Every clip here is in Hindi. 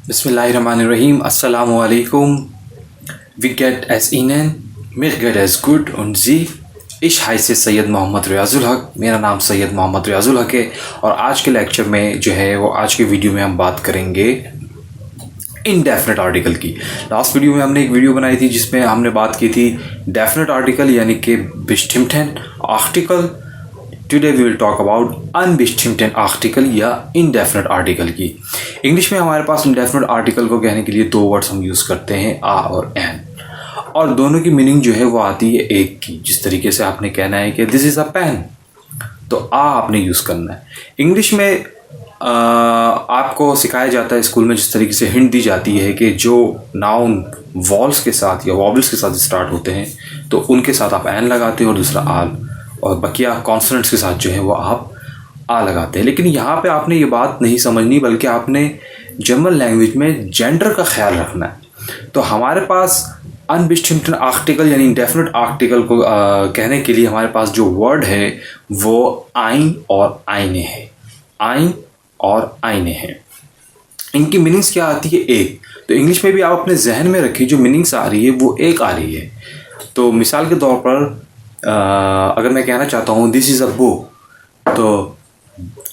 Bismillahirrahmanirrahim. Assalamu alaikum. Wie geht es Ihnen? Mir geht es gut und Sie? Ich heiße Syed Mohammad Riyazul हक, मेरा नाम सैयद मोहम्मद रियाजुल हक है और आज के लेक्चर में जो है वो आज के वीडियो में हम बात करेंगे इनडेफिनेट आर्टिकल की। लास्ट वीडियो में हमने एक वीडियो बनाई थी जिसमें हमने बात की थी डेफिनेट आर्टिकल यानी कि bestimmten article. Today we will talk about अनबेस्टिम्प्टेन आर्टिकल या इनडेफिनेट आर्टिकल की। इंग्लिश में हमारे पास इनडेफिनेट आर्टिकल को कहने के लिए दो वर्ड्स हम यूज़ करते हैं, आ और एन, और दोनों की मीनिंग जो है वो आती है एक की। जिस तरीके से आपने कहना है कि दिस इज़ अ पेन, तो आ आपने यूज़ करना है। इंग्लिश में आपको सिखाया जाता है स्कूल में, जिस तरीके से हिंट दी जाती है कि जो नाउन वॉल्स के साथ या वॉबल्स के साथ स्टार्ट होते हैं तो उनके साथ आप एन लगाते हैं और दूसरा आल, और बकिया कॉन्सोनेंट्स के साथ जो है वो आप आ लगाते हैं। लेकिन यहाँ पे आपने ये बात नहीं समझनी, बल्कि आपने जर्मन लैंग्वेज में जेंडर का ख्याल रखना है। तो हमारे पास अनबेस्टिम्प्टेन आर्टिकल यानी इंडेफिनेट आर्टिकल को कहने के लिए हमारे पास जो वर्ड है वो आइन और आइने है। आइन और आइने हैं। इनकी मीनिंग्स क्या आती है? एक। तो इंग्लिश में भी आप अपने जहन में रखिए, जो मीनिंग्स आ रही है वो एक आ रही है। तो मिसाल के तौर पर अगर मैं कहना चाहता हूँ दिस इज़ अ बुक, तो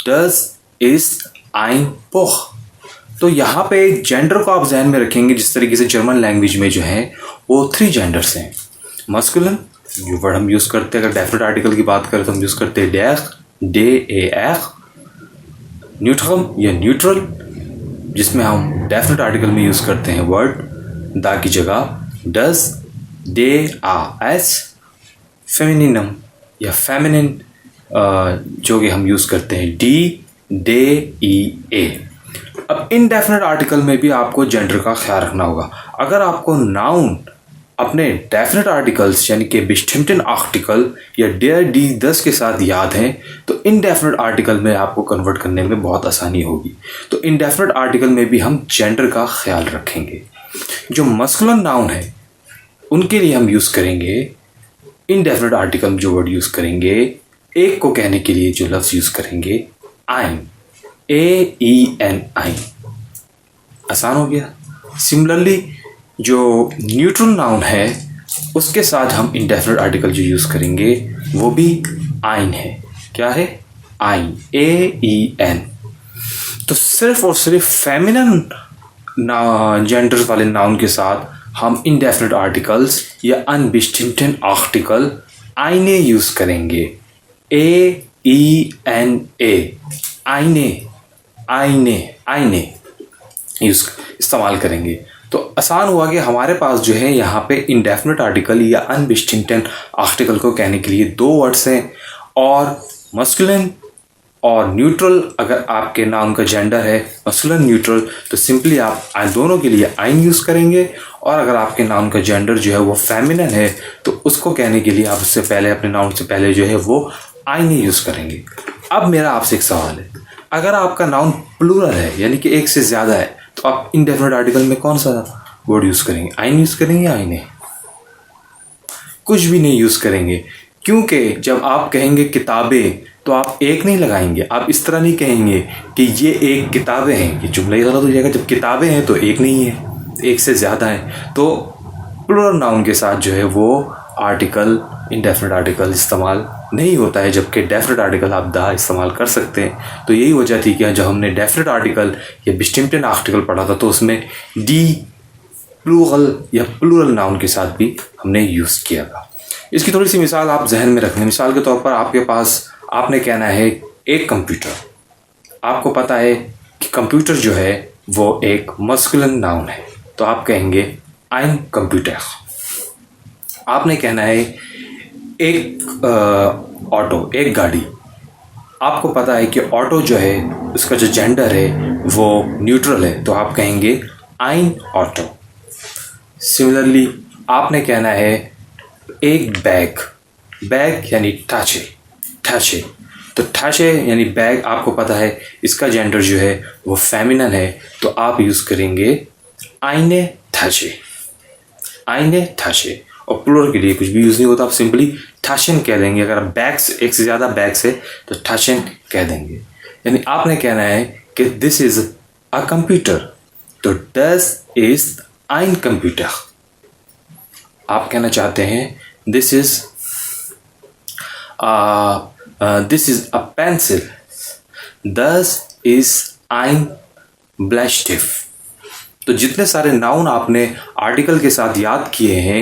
डस इज आइन बुख। तो यहाँ पे जेंडर को आप जहन में रखेंगे, जिस तरीके से जर्मन लैंग्वेज में जो है वो 3 जेंडर्स हैं। मस्कुलिन जो वर्ड हम यूज़ करते हैं, अगर डेफिनेट आर्टिकल की बात करें तो हम यूज़ करते हैं डेख, डे ए एख। न्यूट्रल या न्यूट्रल, जिसमें हम डेफिनेट आर्टिकल में यूज़ करते हैं वर्ड दा की जगह डस, डे आ एस। फेमिनिनम या फेमिनिन जो कि हम यूज़ करते हैं डी, डे ई ए। अब इनडेफिनेट आर्टिकल में भी आपको जेंडर का ख्याल रखना होगा। अगर आपको नाउन अपने डेफिनेट आर्टिकल्स यानी कि बेस्टिम्प्टेन आर्टिकल या डेयर डी 10 के साथ याद हैं तो इनडेफिनेट आर्टिकल में आपको कन्वर्ट करने में बहुत आसानी होगी। तो इनडेफिनेट आर्टिकल में भी हम जेंडर का ख्याल रखेंगे। जो मस्कुलिन नाउन है उनके लिए हम यूज़ करेंगे इनडेफिनेट आर्टिकल, जो वर्ड यूज़ करेंगे एक को कहने के लिए जो लफ्ज़ यूज़ करेंगे आइन, ए ई एन आइन। आसान हो गया। सिमिलरली जो न्यूट्रल नाउन है उसके साथ हम इनडेफिनेट आर्टिकल जो यूज़ करेंगे वो भी आइन है। क्या है? आइन, ए ई एन। तो सिर्फ और सिर्फ फेमिनिन जेंडर वाले नाउन के साथ हम इनडेफिनेट आर्टिकल्स या अनबेस्टिम्प्टेन आर्टिकल आइने यूज़ करेंगे, ए ई एन ए, आइने, आइने, आइने इस्तेमाल करेंगे। तो आसान हुआ कि हमारे पास जो है यहाँ पे इनडेफिनेट आर्टिकल या अनबेस्टिम्प्टेन आर्टिकल को कहने के लिए 2 वर्ड्स हैं, और मस्कुलिन और न्यूट्रल। अगर आपके नाउन का जेंडर है मस्कुलिन न्यूट्रल तो सिंपली आप दोनों के लिए आइन यूज़ करेंगे, और अगर आपके नाउन का जेंडर जो है वो फेमिनिन है तो उसको कहने के लिए आप उससे पहले अपने नाउन से पहले जो है वो आइन यूज़ करेंगे। अब मेरा आपसे एक सवाल है, अगर आपका नाउन प्लूरल है यानी कि एक से ज़्यादा है तो आप इनडेफिनेट आर्टिकल में कौन सा वर्ड यूज़ करेंगे? आइन यूज़ करेंगे या आइने? कुछ भी नहीं यूज़ करेंगे, क्योंकि जब आप कहेंगे किताबें तो आप एक नहीं लगाएंगे। आप इस तरह नहीं कहेंगे कि ये एक किताबें हैं, ये जुमला ही गलत हो जाएगा। जब किताबें हैं तो एक नहीं है, एक से ज़्यादा है। तो प्लूरल नाउन के साथ जो है वो आर्टिकल इनडेफिनेट आर्टिकल इस्तेमाल नहीं होता है, जबकि डेफिनेट आर्टिकल आप दा इस्तेमाल कर सकते हैं। तो यही वजह थी कि जब हमने डेफिनेट आर्टिकल या बेस्टिम्प्टेन आर्टिकल पढ़ा था तो उसमें डी प्लूरल या प्लूरल नाउन के साथ भी हमने यूज़ किया था। इसकी थोड़ी सी मिसाल आप जहन में रखना। मिसाल के तौर पर आपके पास आपने कहना है एक कंप्यूटर। आपको पता है कि कंप्यूटर जो है वो एक मस्कुलिन नाउन है, तो आप कहेंगे आइन कंप्यूटर। आपने कहना है एक ऑटो, एक गाड़ी। आपको पता है कि ऑटो जो है उसका जो जेंडर है वो न्यूट्रल है, तो आप कहेंगे आइन ऑटो। सिमिलरली आपने कहना है एक बैग, बैग यानी ठाचे, ठाचे। तो ठाचे यानी बैग, आपको पता है इसका जेंडर जो है वो फेमिनिन है, तो आप यूज़ करेंगे आइने ठाचे, आइने ठाचे। और प्लूरल के लिए कुछ भी यूज़ नहीं होता, आप सिंपली ठाशन कह देंगे। अगर बैग्स एक से ज़्यादा बैग्स है तो ठाशन कह देंगे। यानी आपने कहना है कि दिस इज़ अ कंप्यूटर, तो das ist ein Computer। आप कहना चाहते हैं this is a pencil, das ist ein Bleistift। तो जितने सारे नाउन आपने आर्टिकल के साथ याद किए हैं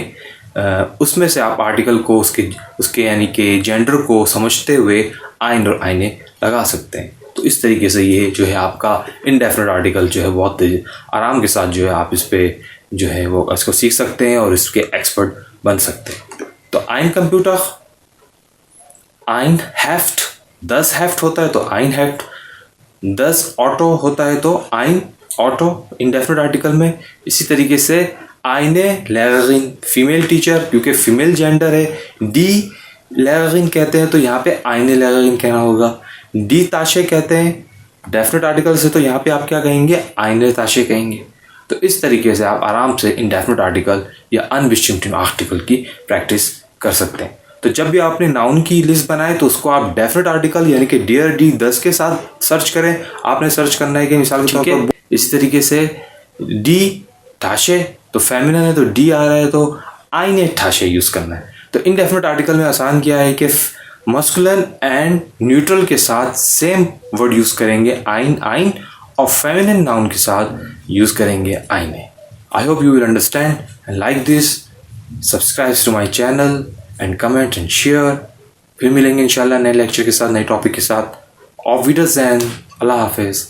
उसमें से आप आर्टिकल को उसके यानी कि जेंडर को समझते हुए आइन और आइने लगा सकते हैं। तो इस तरीके से ये जो है आपका इनडेफिनेट आर्टिकल जो है बहुत आराम के साथ जो है आप इस पर जो है वो इसको सीख सकते हैं और इसके एक्सपर्ट बन सकते हैं। तो आइन कंप्यूटर, आइन हेफ्ट, 10 हेफ्ट होता है तो आइन हेफ्ट, 10 ऑटो होता है तो आइन ऑटो इंडेफिनेट आर्टिकल में। इसी तरीके से आइने लेगरिन फीमेल टीचर, क्योंकि फीमेल जेंडर है। डी लेगरिन कहते हैं तो यहाँ पे आइने लेगरिन कहना होगा। डी ताशे कहते हैं डेफिनेट आर्टिकल से, तो यहाँ पे आप क्या कहेंगे, आइने ताशे कहेंगे। तो इस तरीके से आप आराम से इंडेफिनेट आर्टिकल या अनबेस्टिम्ड आर्टिकल की प्रैक्टिस कर सकते हैं। तो जब भी आपने नाउन की लिस्ट बनाए तो उसको आप डेफिनेट आर्टिकल यानी कि डियर डी 10 के साथ सर्च करें। आपने सर्च करना है कि मिसाल के तौर पर इसी तरीके से डी ठाशे तो फेमिनिन है तो डी आ रहा है तो आइने ठाशे यूज़ करना है। तो इनडेफिनेट आर्टिकल में आसान किया है कि मस्कुलिन एंड न्यूट्रल के साथ सेम वर्ड यूज़ करेंगे आइन आइन, और फेमिनिन नाउन के साथ यूज़ करेंगे आइने। I hope you will understand and like this. Subscribe to my channel and comment and share. फिर मिलेंगे इंशाल्लाह नए लेक्चर के साथ, नए टॉपिक के साथ। ऑफ विडर्स एंड अल्लाह हाफिज़।